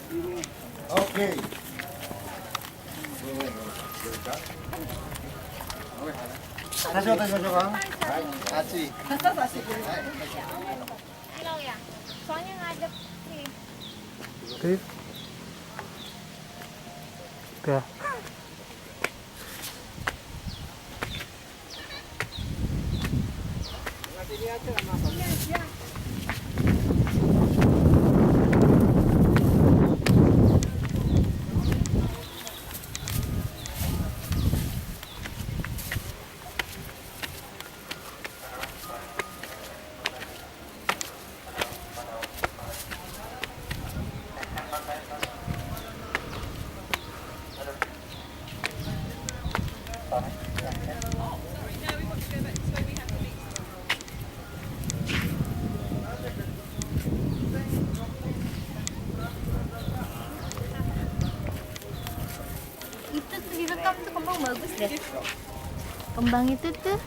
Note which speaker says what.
Speaker 1: Okay. 다시 왔다 다시 와. 같이.
Speaker 2: Ilaw ya. Soalnya ngadep nih.
Speaker 3: Oke. Oke.
Speaker 2: Itu tuh direkam tuh kembang bagus deh. Kembang itu tuh